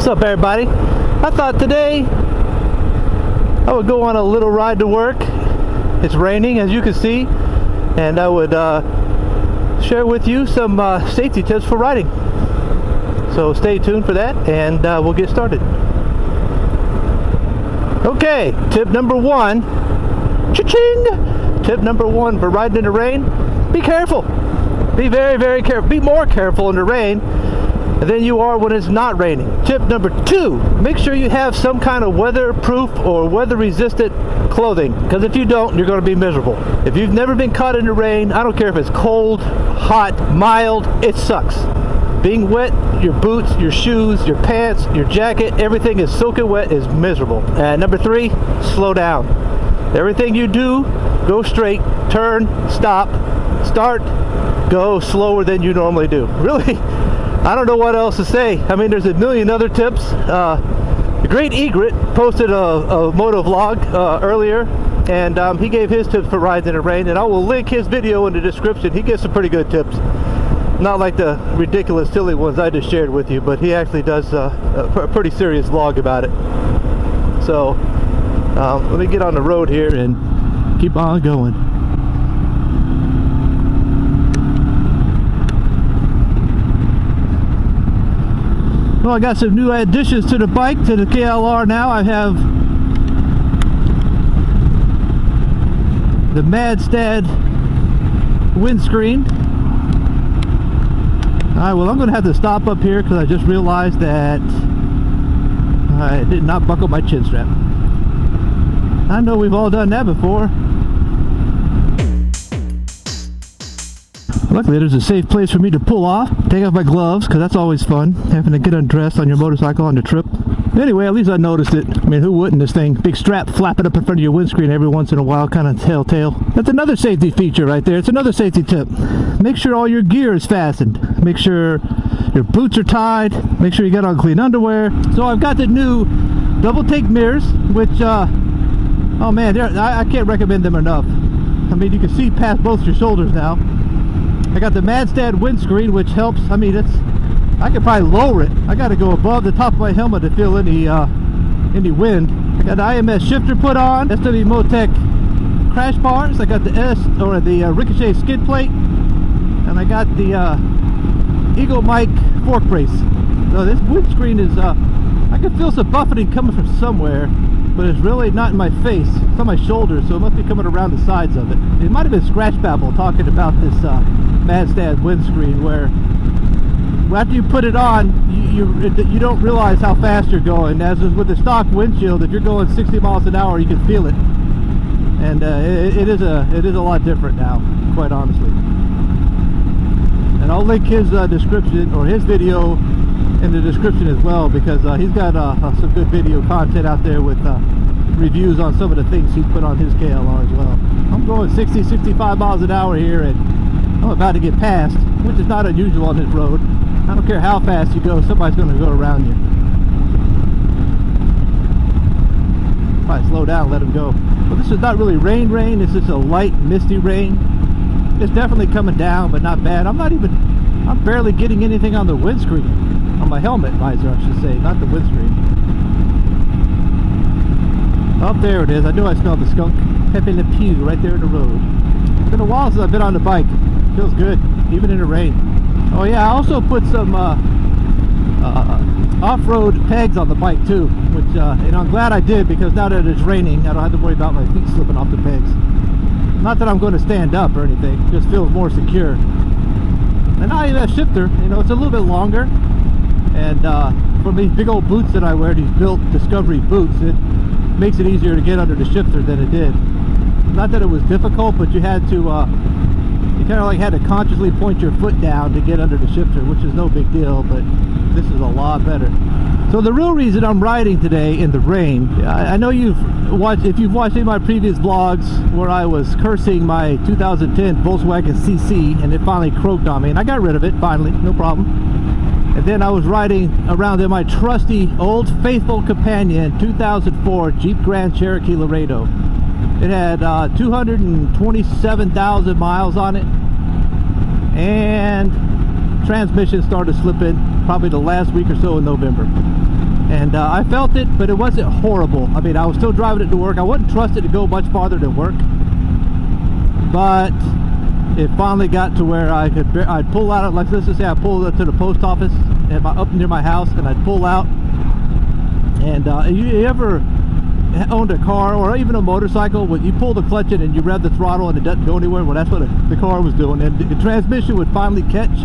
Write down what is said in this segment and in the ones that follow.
up, everybody? I thought today I would go on a little ride to work. It's raining, as you can see, and I would share with you some safety tips for riding. So stay tuned for that, and we'll get started. Okay, tip number one. Cha-ching! Tip number one for riding in the rain: be careful. Be very, very careful. Be more careful in the rain than you are when it's not raining. Tip number two: make sure you have some kind of weatherproof or weather-resistant clothing, because if you don't, you're going to be miserable. If you've never been caught in the rain, I don't care if it's cold, hot, mild, it sucks. Being wet, your boots, your shoes, your pants, your jacket, everything is soaking wet, is miserable. And number three, slow down. Everything you do, go straight, turn, stop, start, go slower than you normally do. Really, I don't know what else to say. I mean, there's a million other tips. The great Egret posted a moto vlog earlier, and he gave his tips for riding in the rain, and I will link his video in the description. He gives some pretty good tips. Not like the ridiculous, silly ones I just shared with you, but he actually does a pretty serious vlog about it. So let me get on the road here and keep on going. Well, I got some new additions to the bike, to the KLR now. I have the Madstad windscreen. Alright, well, I'm going to have to stop up here because I just realized that I did not buckle my chin strap. I know we've all done that before. Luckily, there's a safe place for me to pull off, take off my gloves, because that's always fun, having to get undressed on your motorcycle on the trip. Anyway, at least I noticed it. I mean, who wouldn't? This thing, big strap flapping up in front of your windscreen every once in a while, kind of telltale. That's another safety feature right there. It's another safety tip. Make sure all your gear is fastened. Make sure your boots are tied. Make sure you got on clean underwear. So I've got the new double take mirrors, which, oh man, I can't recommend them enough. I mean, you can see past both your shoulders now. I got the Madstad windscreen, which helps. I mean, I could probably lower it. I got to go above the top of my helmet to feel any wind. I got the IMS shifter put on, SW Motec crash bars. I got the Ricochet skid plate, and I got the Eagle Mic fork brace. So this windscreen is, I can feel some buffeting coming from somewhere, but it's really not in my face. It's on my shoulders, so it must be coming around the sides of it. It might have been Scratch Babble talking about this Madstad windscreen, where after you put it on, you don't realize how fast you're going. As is with the stock windshield, if you're going 60 miles an hour, you can feel it. And it is a lot different now, quite honestly. And I'll link his description, or his video, in the description as well, because he's got some good video content out there with reviews on some of the things he put on his KLR as well. I'm going 60, 65 miles an hour here, and I'm about to get past, which is not unusual on this road. I don't care how fast you go, somebody's going to go around you. Probably slow down, let him go. Well, this is not really rain, it's just a light, misty rain. It's definitely coming down, but not bad. I'm barely getting anything on the windscreen. On my helmet visor, I should say, not the windscreen. Oh, there it is. I knew I smelled the skunk. Pepe Le Pew right there in the road. It's been a while since I've been on the bike. Feels good, even in the rain. Oh yeah, I also put some off-road pegs on the bike too, which and I'm glad I did, because now that it's raining, I don't have to worry about my feet slipping off the pegs. Not that I'm going to stand up or anything, it just feels more secure. And now that shifter, you know, it's a little bit longer, and from these big old boots that I wear, these built Discovery boots, it makes it easier to get under the shifter than it did. Not that it was difficult, but you had to, you kind of like had to consciously point your foot down to get under the shifter, which is no big deal, but this is a lot better. So the real reason I'm riding today in the rain, I know if you've watched any of my previous vlogs where I was cursing my 2010 Volkswagen CC, and it finally croaked on me, and I got rid of it finally, no problem. And then I was riding around in my trusty old faithful companion 2004 Jeep Grand Cherokee Laredo. It had 227,000 miles on it, and transmission started slipping probably the last week or so in November. And I felt it, but it wasn't horrible. I mean, I was still driving it to work. I wouldn't trust it to go much farther than work, but it finally got to where I'd pull out, like let's just say I pulled it to the post office up near my house, and I'd pull out. And you ever owned a car or even a motorcycle when you pull the clutch in and you rev the throttle and it doesn't go anywhere? Well, that's what the car was doing, and the transmission would finally catch.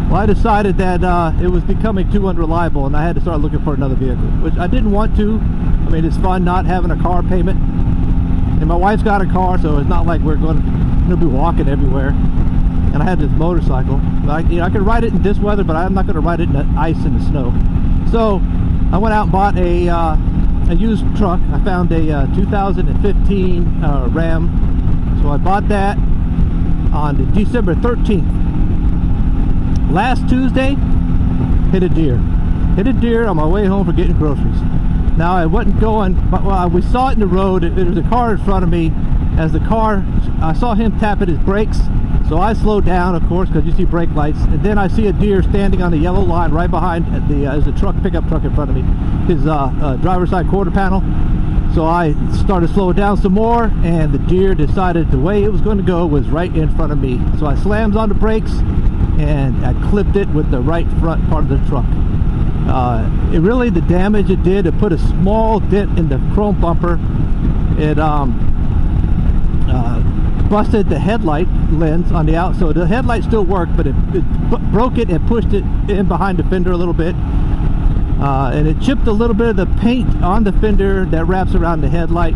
Well, I decided that it was becoming too unreliable, and I had to start looking for another vehicle, which I didn't want to. I mean, it's fun not having a car payment, and my wife's got a car, so it's not like we're going to be walking everywhere. And I had this motorcycle. I could ride it in this weather, but I'm not going to ride it in the ice and the snow. So I went out and bought a used truck. I found a 2015 Ram. So I bought that on December 13th. Last Tuesday, hit a deer. Hit a deer on my way home for getting groceries. Now I wasn't going, but well, we saw it in the road. There was a car in front of me. As the car, I saw him tapping his brakes. So I slowed down, of course, because you see brake lights. And then I see a deer standing on the yellow line right behind there's a pickup truck in front of me. His driver's side quarter panel. So I started slowing down some more, and the deer decided the way it was going to go was right in front of me. So I slammed on the brakes, and I clipped it with the right front part of the truck. The damage it did, it put a small dent in the chrome bumper. It busted the headlight lens on the out, so the headlight still worked, but it broke it and pushed it in behind the fender a little bit. And it chipped a little bit of the paint on the fender that wraps around the headlight,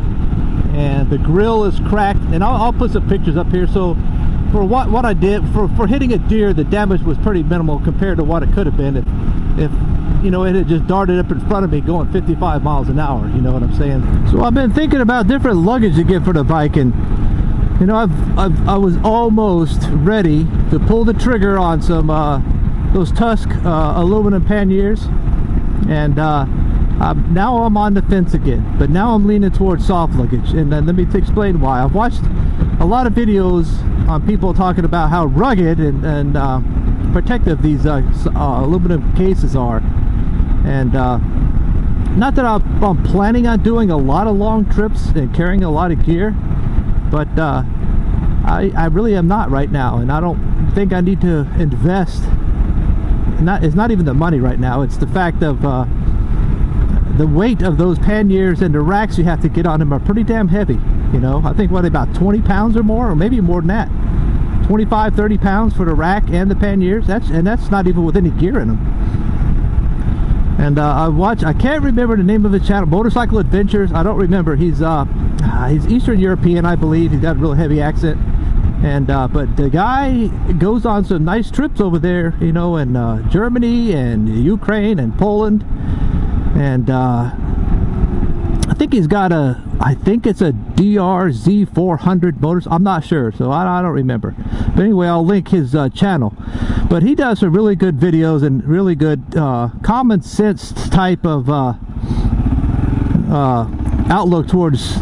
and the grill is cracked. And I'll put some pictures up here. So for what I did for hitting a deer, the damage was pretty minimal compared to what it could have been if you know, it had just darted up in front of me going 55 miles an hour. You know what I'm saying? So I've been thinking about different luggage to get for the bike, and you know, I was almost ready to pull the trigger on some those Tusk aluminum panniers, and now I'm on the fence again. But now I'm leaning towards soft luggage, and let me explain why. I've watched a lot of videos on people talking about how rugged and protective these aluminum cases are, and not that I'm planning on doing a lot of long trips and carrying a lot of gear, but I really am not right now, and I don't think I need to invest. It's not even the money right now, it's the fact of the weight of those panniers, and the racks you have to get on them are pretty damn heavy. You know, I think what, about 20 pounds or more, or maybe more than that. 25-30 pounds for the rack and the panniers. That's not even with any gear in them. And I can't remember the name of his channel, Motorcycle Adventures. I don't remember. He's Eastern European, I believe. He's got a real heavy accent, and but the guy goes on some nice trips over there, you know, in Germany and Ukraine and Poland, and I think he's got I think it's a DRZ400 motors. I'm not sure, so I don't remember. But anyway, I'll link his channel. But he does some really good videos and really good common sense type of outlook towards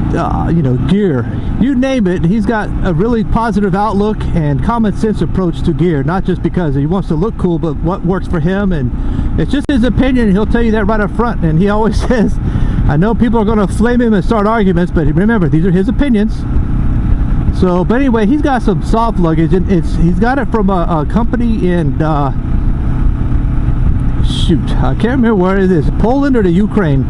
you know, gear. You name it, he's got a really positive outlook and common sense approach to gear, not just because he wants to look cool, but what works for him. And it's just his opinion, and he'll tell you that right up front. And he always says, I know people are going to flame him and start arguments, but remember, these are his opinions. So, but anyway, he's got some soft luggage, and he's got it from a company in shoot, I can't remember where it is, Poland or the Ukraine.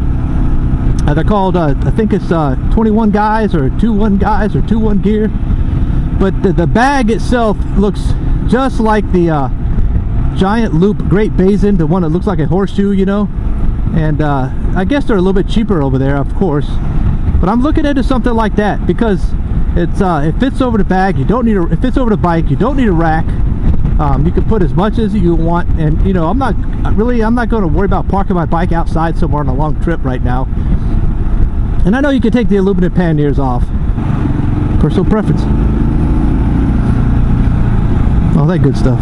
They're called I think it's 21 guys or 21 guys or 21 gear. But the bag itself looks just like the giant loop Great Basin, the one that looks like a horseshoe, you know. And I guess they're a little bit cheaper over there, of course. But I'm looking into something like that because it fits over the bag. You don't need it fits over the bike. You don't need a rack. You can put as much as you want, and you know, I'm not going to worry about parking my bike outside somewhere on a long trip right now. And I know you can take the aluminum panniers off. Personal preference. All that good stuff.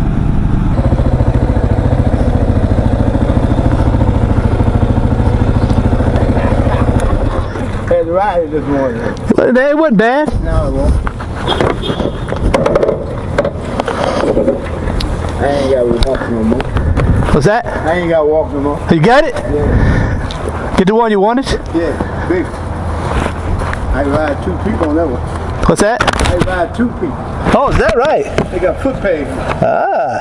Had to ride it this morning. It wasn't bad. No, it won't. I ain't got to walk no more. What's that? I ain't got to walk no more. You got it? Yeah. Get the one you wanted? Yeah, big. I can ride 2 people on that one. What's that? I can ride 2 people. Oh, is that right? They got foot pegs. Ah.